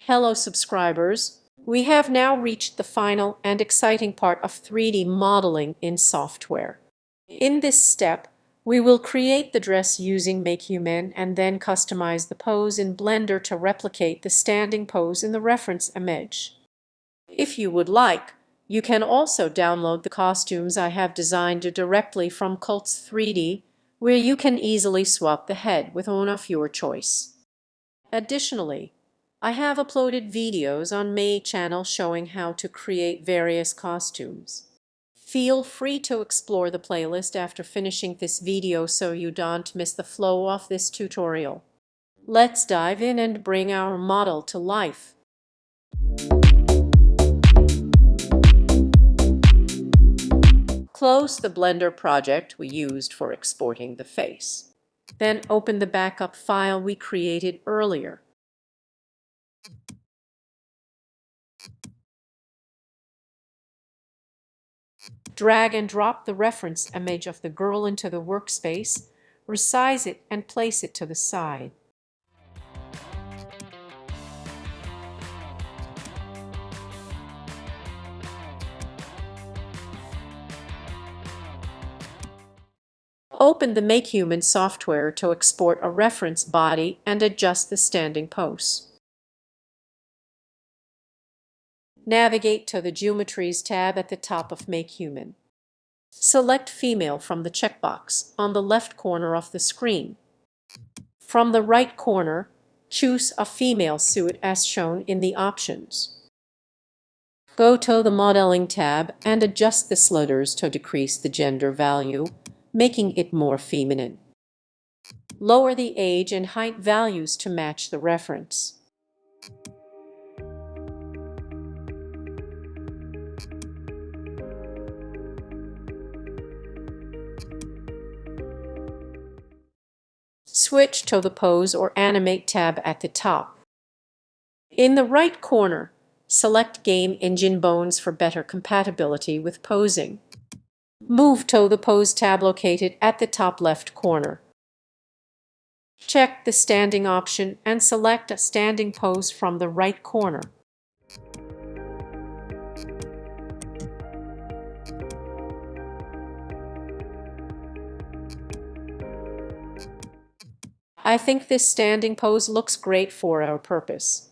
Hello subscribers! We have now reached the final and exciting part of 3D modeling in software. In this step, we will create the dress using MakeHuman and then customize the pose in Blender to replicate the standing pose in the reference image. If you would like, you can also download the costumes I have designed directly from Cults 3D, where you can easily swap the head with one of your choice. Additionally, I have uploaded videos on my channel showing how to create various costumes. Feel free to explore the playlist after finishing this video so you don't miss the flow of this tutorial. Let's dive in and bring our model to life. Close the Blender project we used for exporting the face. Then open the backup file we created earlier. Drag and drop the reference image of the girl into the workspace, resize it and place it to the side. Open the MakeHuman software to export a reference body and adjust the standing pose. Navigate to the Geometries tab at the top of MakeHuman. Select Female from the checkbox on the left corner of the screen. From the right corner, choose a female suit as shown in the options. Go to the Modeling tab and adjust the sliders to decrease the gender value, making it more feminine. Lower the age and height values to match the reference. Switch to the Pose or Animate tab at the top. In the right corner, select Game Engine Bones for better compatibility with posing. Move to the Pose tab located at the top left corner. Check the Standing option and select a standing pose from the right corner. I think this standing pose looks great for our purpose.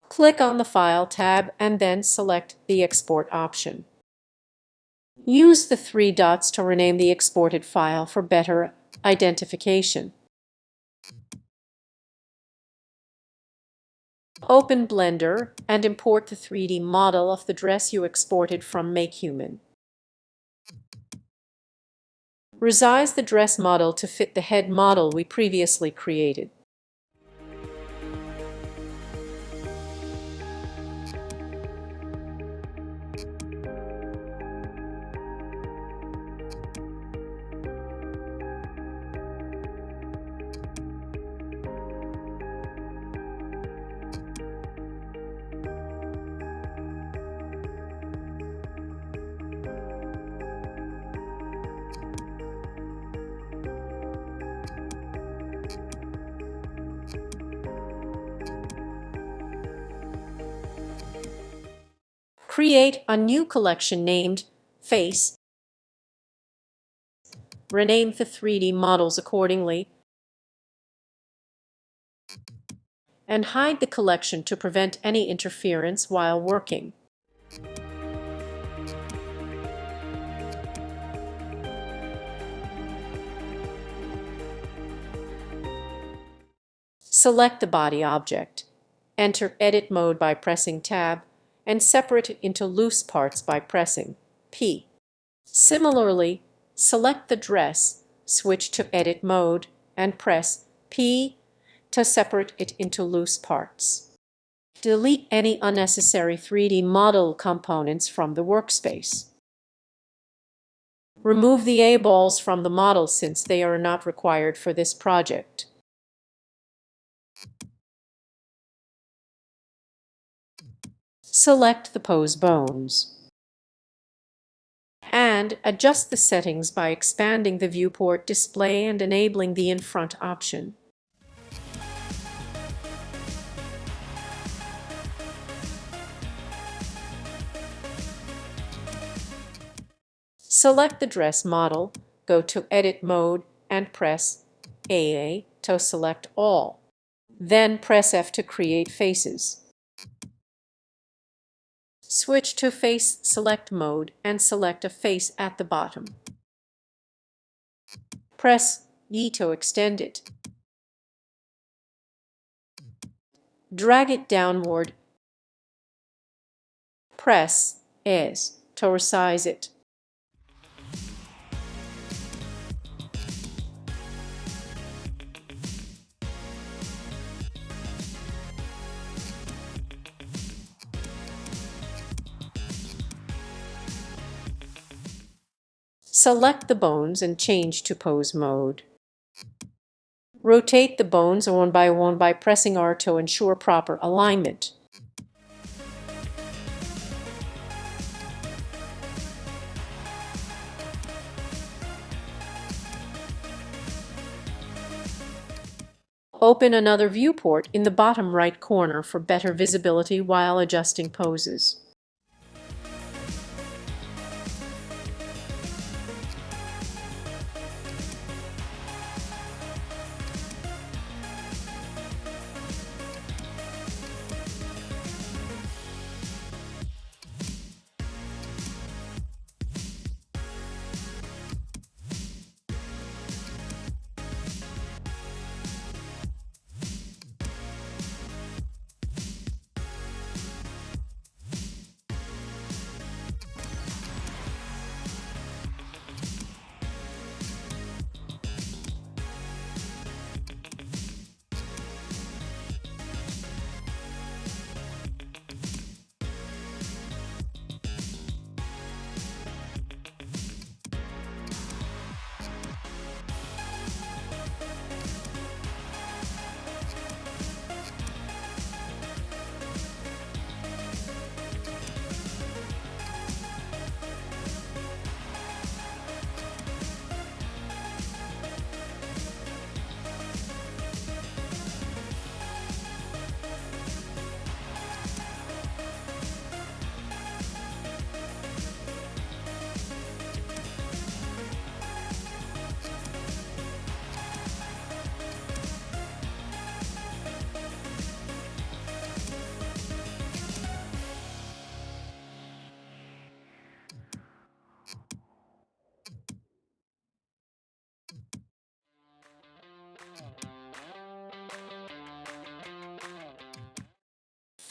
Click on the File tab and then select the Export option. Use the three dots to rename the exported file for better identification. Open Blender and import the 3D model of the dress you exported from MakeHuman. Resize the dress model to fit the head model we previously created. Create a new collection named Face. Rename the 3D models accordingly. And hide the collection to prevent any interference while working. Select the body object. Enter Edit Mode by pressing Tab and separate it into loose parts by pressing P. Similarly, select the dress, switch to Edit Mode, and press P to separate it into loose parts. Delete any unnecessary 3D model components from the workspace. Remove the A-balls from the model since they are not required for this project. Select the pose bones. And adjust the settings by expanding the viewport display and enabling the in-front option. Select the dress model, go to Edit Mode and press A to select all. Then press F to create faces. Switch to Face Select Mode and select a face at the bottom. Press E to extend it. Drag it downward. Press S to resize it. Select the bones and change to pose mode. Rotate the bones one by pressing R to ensure proper alignment. Open another viewport in the bottom right corner for better visibility while adjusting poses.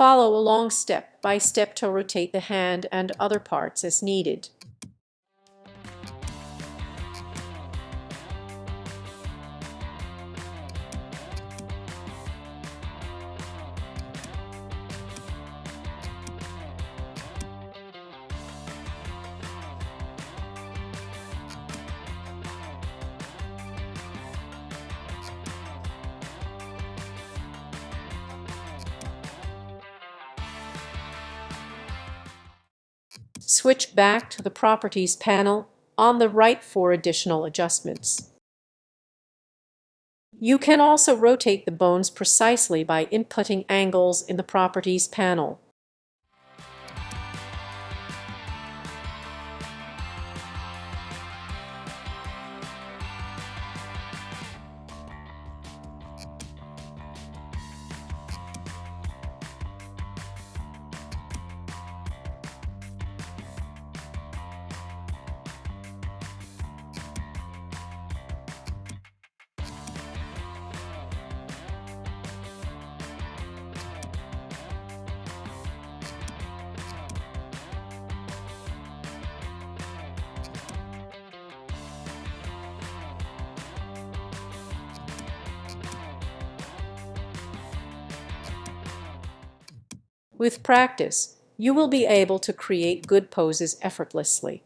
Follow along step by step to rotate the hand and other parts as needed. Switch back to the Properties panel on the right for additional adjustments. You can also rotate the bones precisely by inputting angles in the Properties panel. With practice, you will be able to create good poses effortlessly.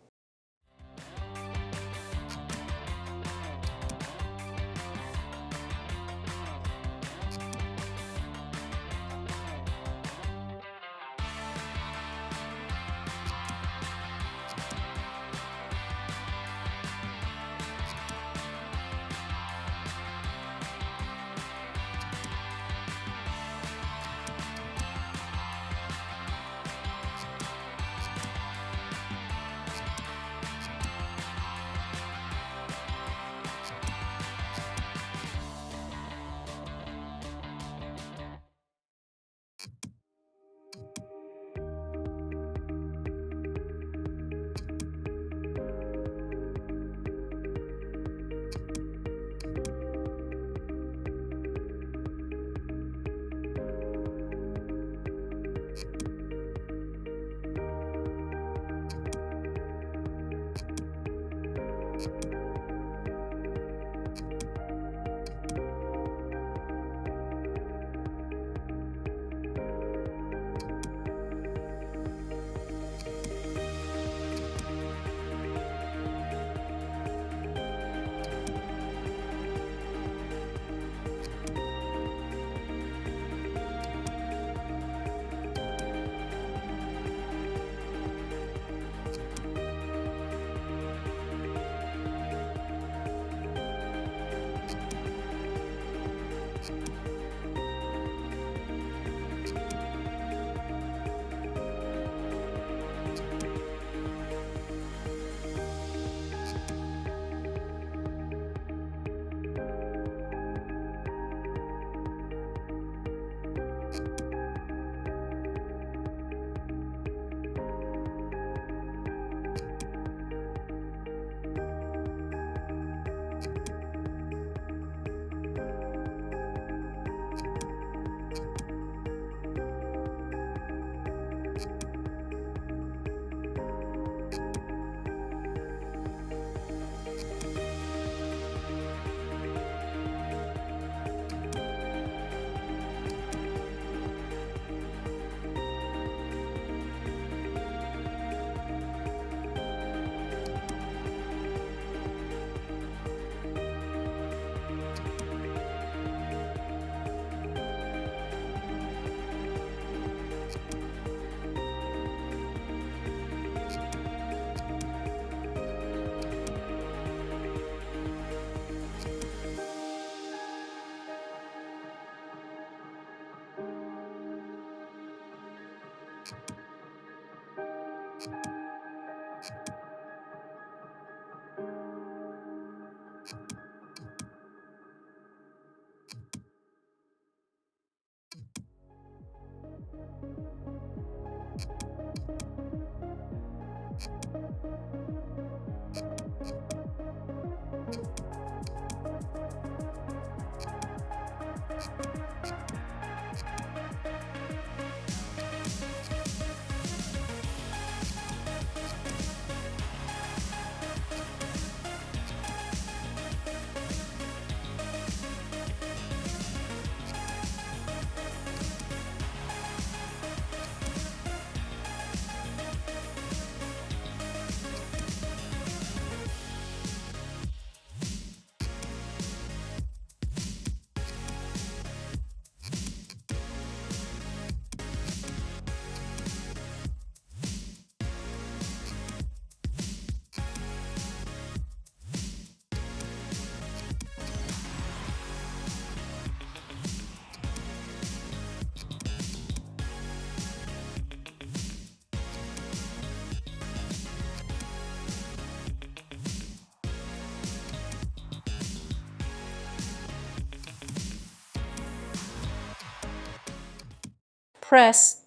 Press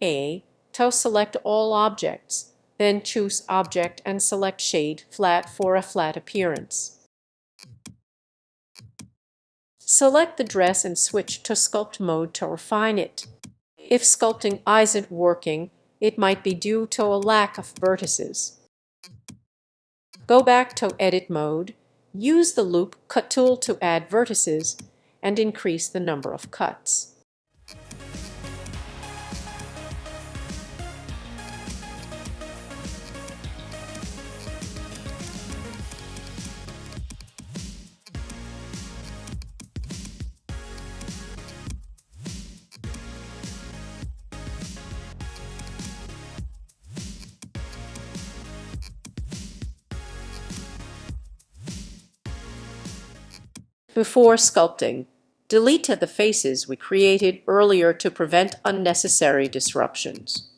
A to select all objects, then choose Object and select Shade Flat for a flat appearance. Select the dress and switch to Sculpt mode to refine it. If sculpting isn't working, it might be due to a lack of vertices. Go back to Edit mode, use the Loop Cut tool to add vertices, and increase the number of cuts. Before sculpting, delete the faces we created earlier to prevent unnecessary disruptions.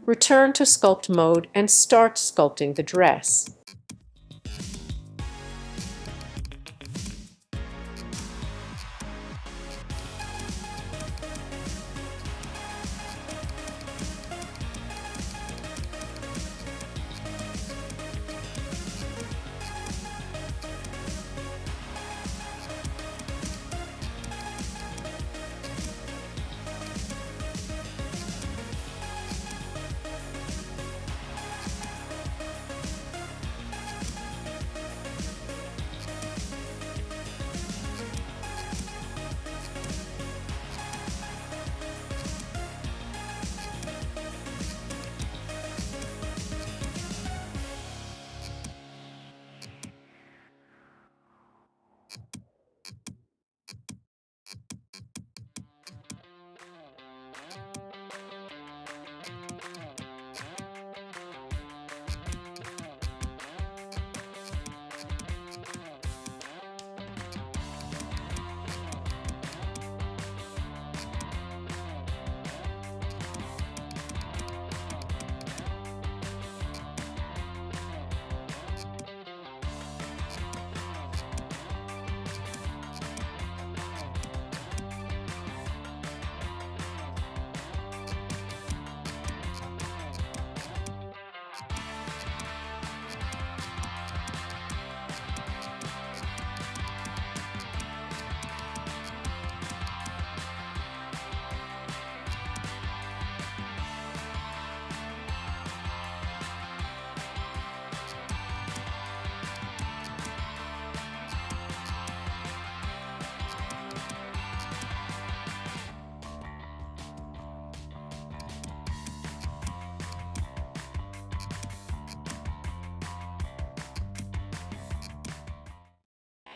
Return to Sculpt mode and start sculpting the dress.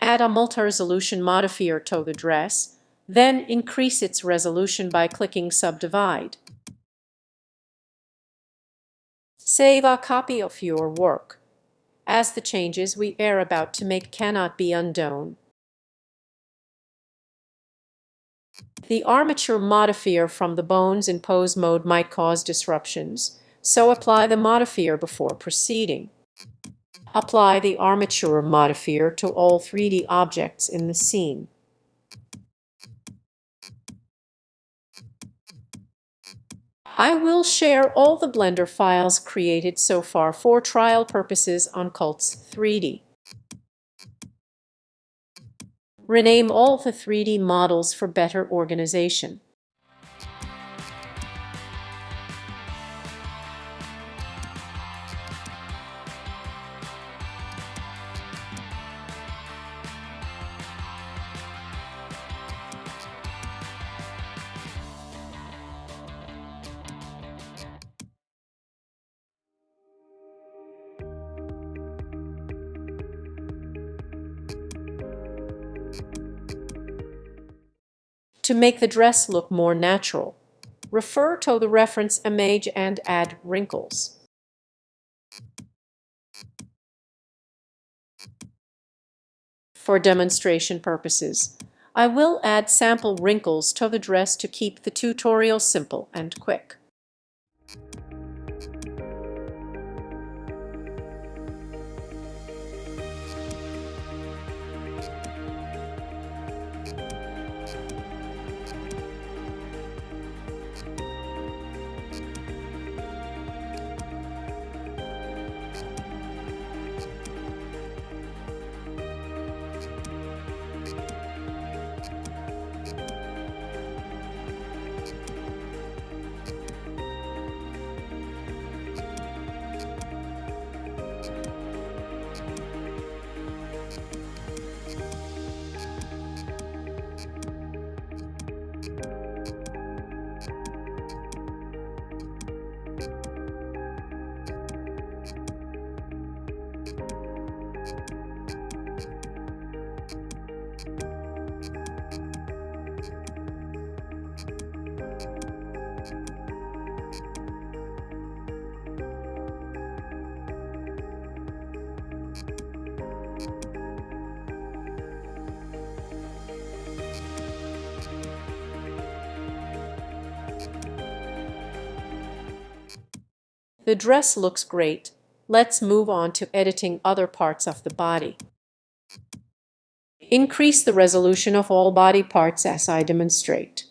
Add a multi-resolution modifier to the dress, then increase its resolution by clicking Subdivide. Save a copy of your work, as the changes we are about to make cannot be undone. The armature modifier from the bones in pose mode might cause disruptions, so apply the modifier before proceeding. Apply the armature modifier to all 3D objects in the scene. I will share all the Blender files created so far for trial purposes on Cults 3D. Rename all the 3D models for better organization. To make the dress look more natural, refer to the reference image and add wrinkles. For demonstration purposes, I will add sample wrinkles to the dress to keep the tutorial simple and quick. The dress looks great. Let's move on to editing other parts of the body. Increase the resolution of all body parts as I demonstrate.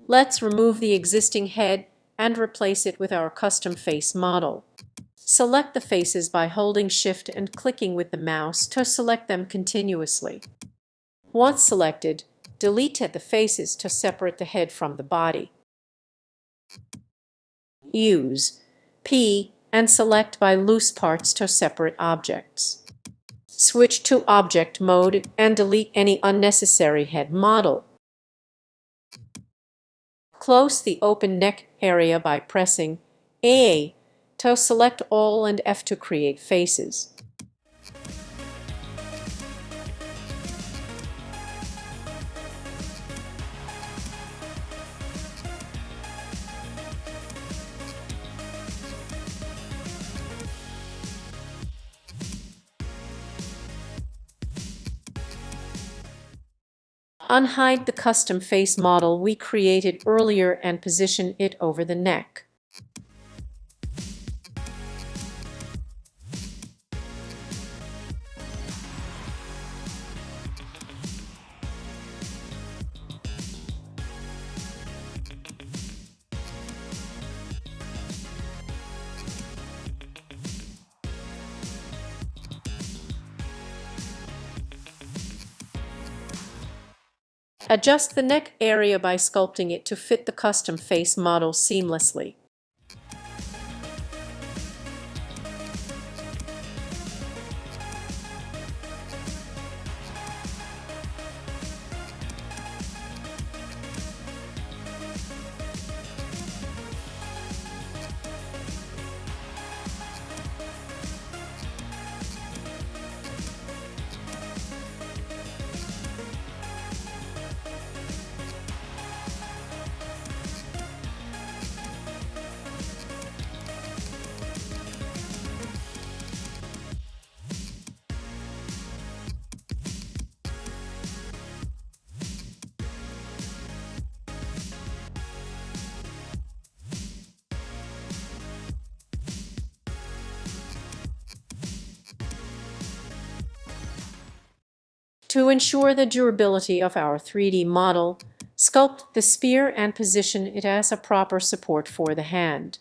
Let's remove the existing head and replace it with our custom face model. Select the faces by holding Shift and clicking with the mouse to select them continuously. Once selected, delete the faces to separate the head from the body. Use P and select by loose parts to separate objects. Switch to Object Mode and delete any unnecessary head model. Close the open neck area by pressing A to select all and F to create faces. Unhide the custom face model we created earlier and position it over the neck. Adjust the neck area by sculpting it to fit the custom face model seamlessly. To ensure the durability of our 3D model, sculpt the spear and position it as a proper support for the hand.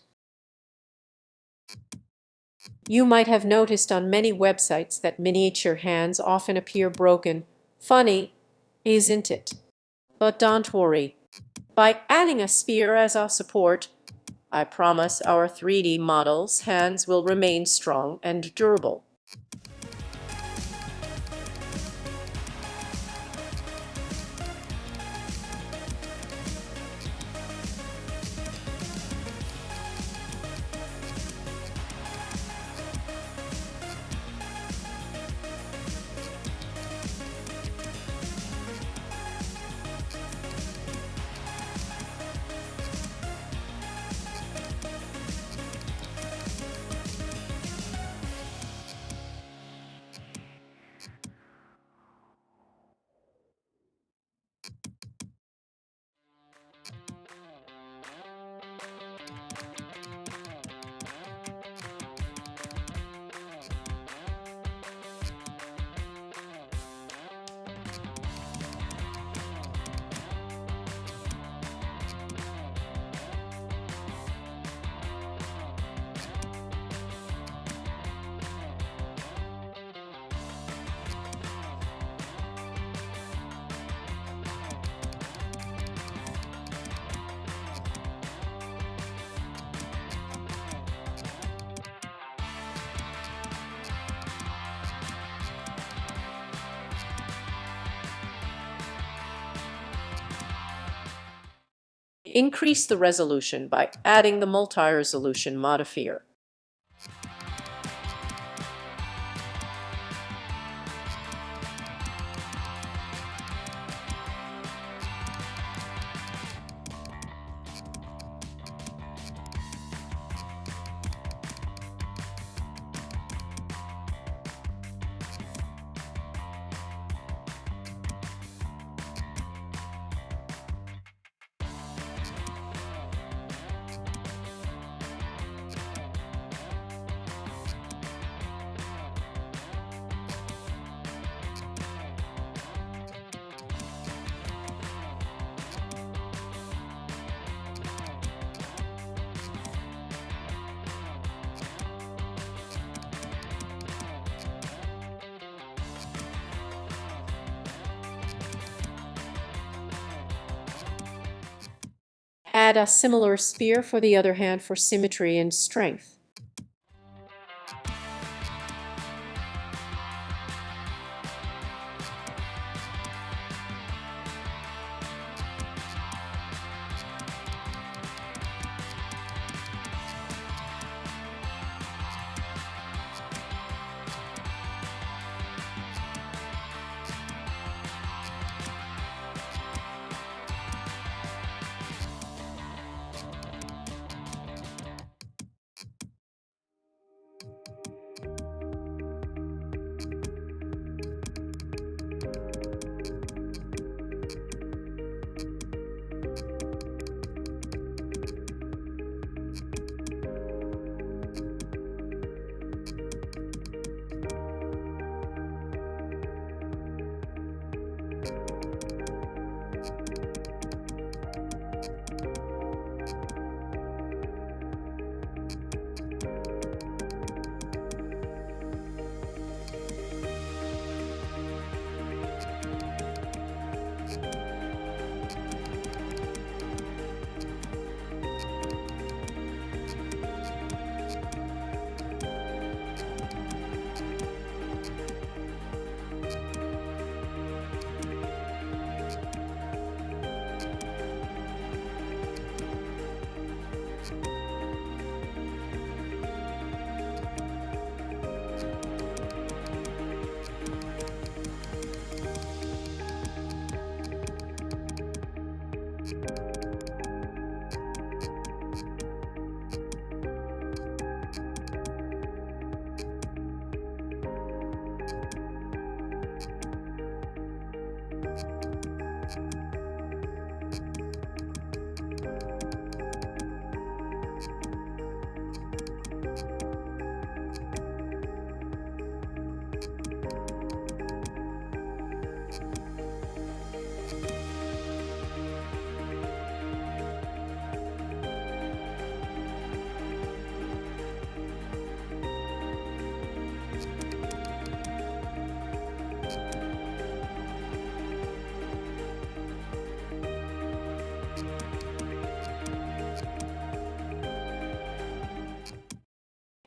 You might have noticed on many websites that miniature hands often appear broken. Funny, isn't it? But don't worry. By adding a spear as our support, I promise our 3D model's hands will remain strong and durable. Increase the resolution by adding the multi-resolution modifier. Add a similar spear for the other hand for symmetry and strength.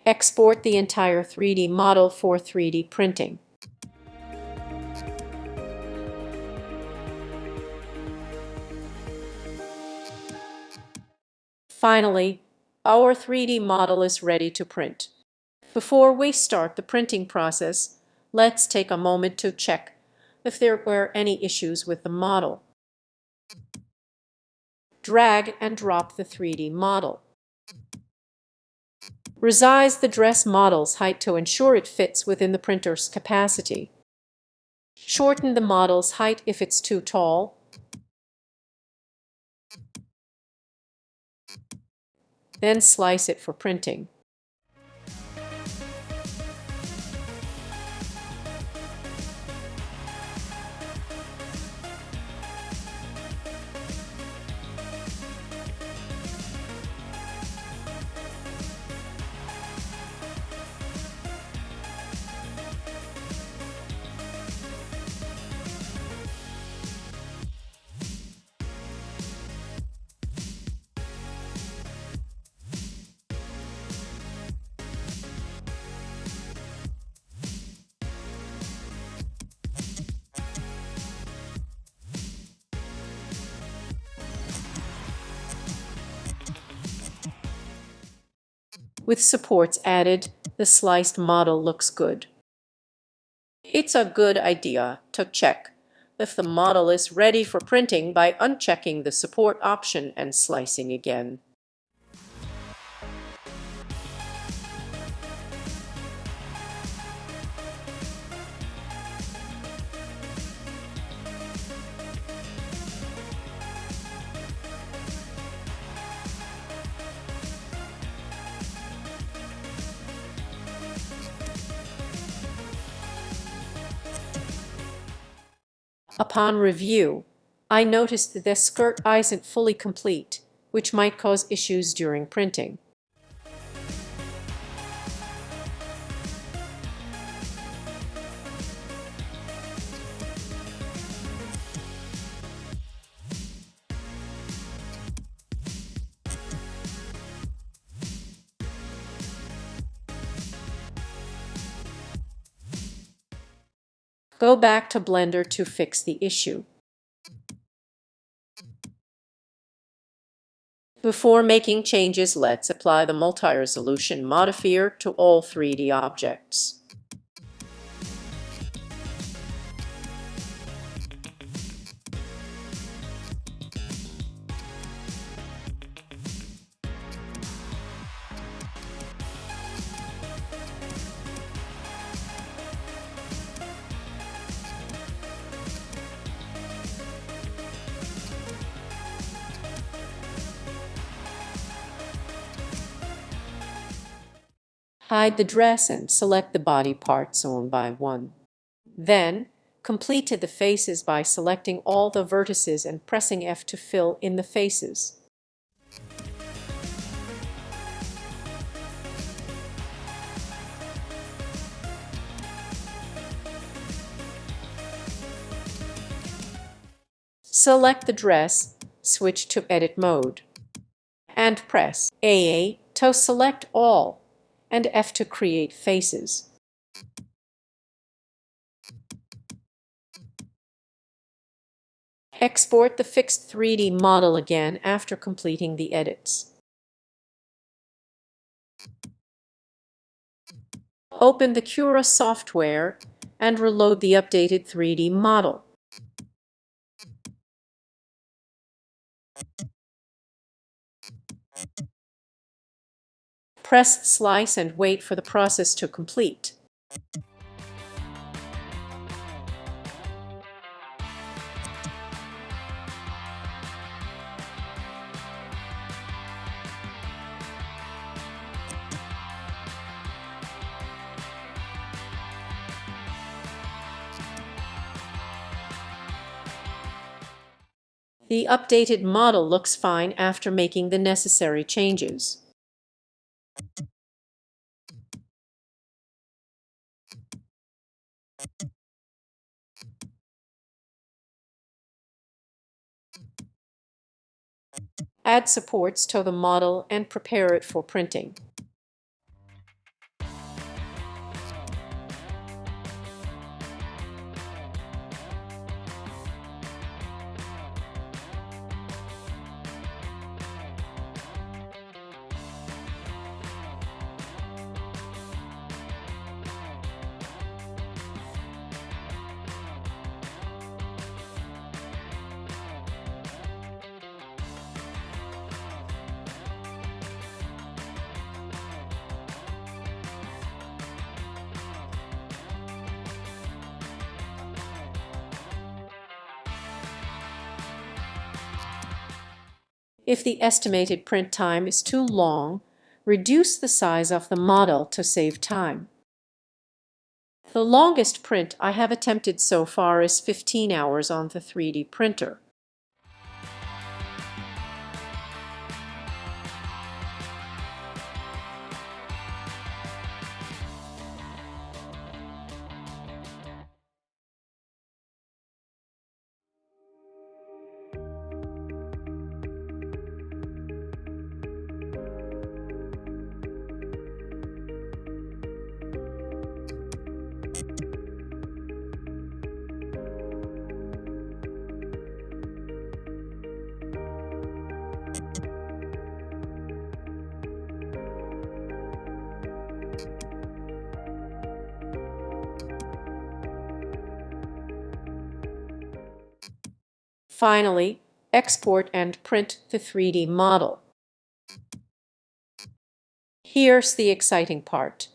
Export the entire 3D model for 3D printing. Finally, our 3D model is ready to print. Before we start the printing process, let's take a moment to check if there were any issues with the model. Drag and drop the 3D model. Resize the dress model's height to ensure it fits within the printer's capacity. Shorten the model's height if it's too tall. Then slice it for printing. With supports added, the sliced model looks good. It's a good idea to check if the model is ready for printing by unchecking the support option and slicing again. Upon review, I noticed that the skirt isn't fully complete, which might cause issues during printing. Go back to Blender to fix the issue. Before making changes, let's apply the multi-resolution modifier to all 3D objects. Hide the dress and select the body parts one by one. Then, complete the faces by selecting all the vertices and pressing F to fill in the faces. Select the dress, switch to Edit mode, and press AA to select all, and F to create faces. Export the fixed 3D model again after completing the edits. Open the Cura software and reload the updated 3D model. Press Slice and wait for the process to complete. The updated model looks fine after making the necessary changes. Add supports to the model and prepare it for printing. If the estimated print time is too long, reduce the size of the model to save time. The longest print I have attempted so far is 15 hours on the 3D printer. Finally, export and print the 3D model. Here's the exciting part.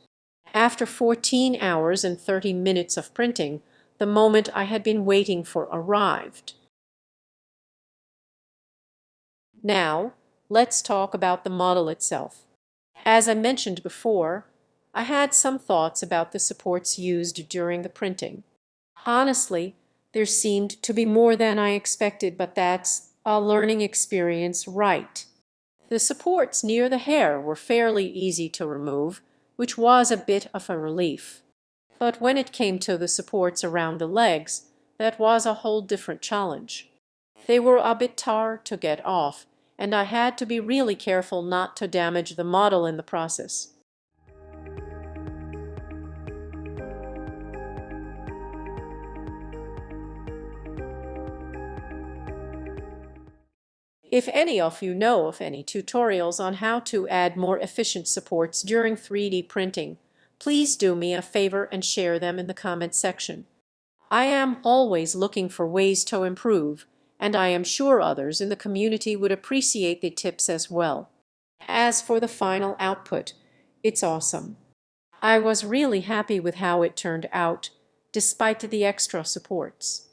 After 14 hours and 30 minutes of printing, the moment I had been waiting for arrived. Now, let's talk about the model itself. As I mentioned before, I had some thoughts about the supports used during the printing. Honestly, there seemed to be more than I expected, but that's a learning experience, right? The supports near the hair were fairly easy to remove, which was a bit of a relief. But when it came to the supports around the legs, that was a whole different challenge. They were a bit hard to get off, and I had to be really careful not to damage the model in the process. If any of you know of any tutorials on how to add more efficient supports during 3D printing, please do me a favor and share them in the comment section. I am always looking for ways to improve, and I am sure others in the community would appreciate the tips as well. As for the final output, it's awesome. I was really happy with how it turned out, despite the extra supports.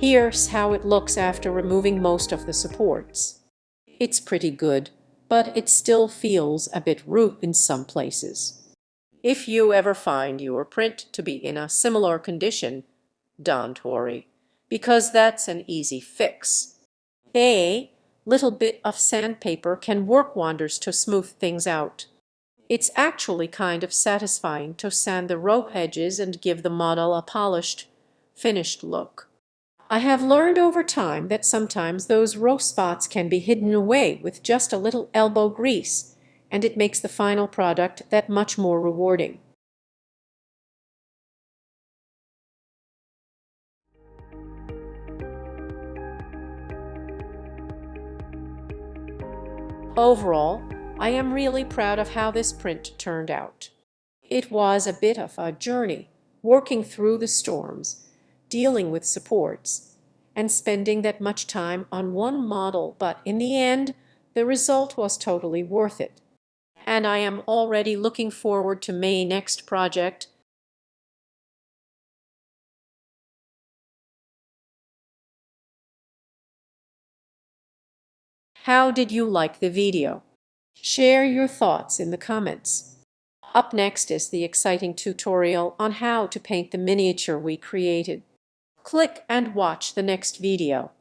Here's how it looks after removing most of the supports. It's pretty good, but it still feels a bit rough in some places. If you ever find your print to be in a similar condition, don't worry, because that's an easy fix. A little bit of sandpaper can work wonders to smooth things out. It's actually kind of satisfying to sand the row edges and give the model a polished, finished look. I have learned over time that sometimes those row spots can be hidden away with just a little elbow grease, and it makes the final product that much more rewarding. Overall, I am really proud of how this print turned out. It was a bit of a journey, working through the storms, dealing with supports, and spending that much time on one model, but in the end, the result was totally worth it. And I am already looking forward to my next project. How did you like the video? Share your thoughts in the comments. Up next is the exciting tutorial on how to paint the miniature we created. Click and watch the next video.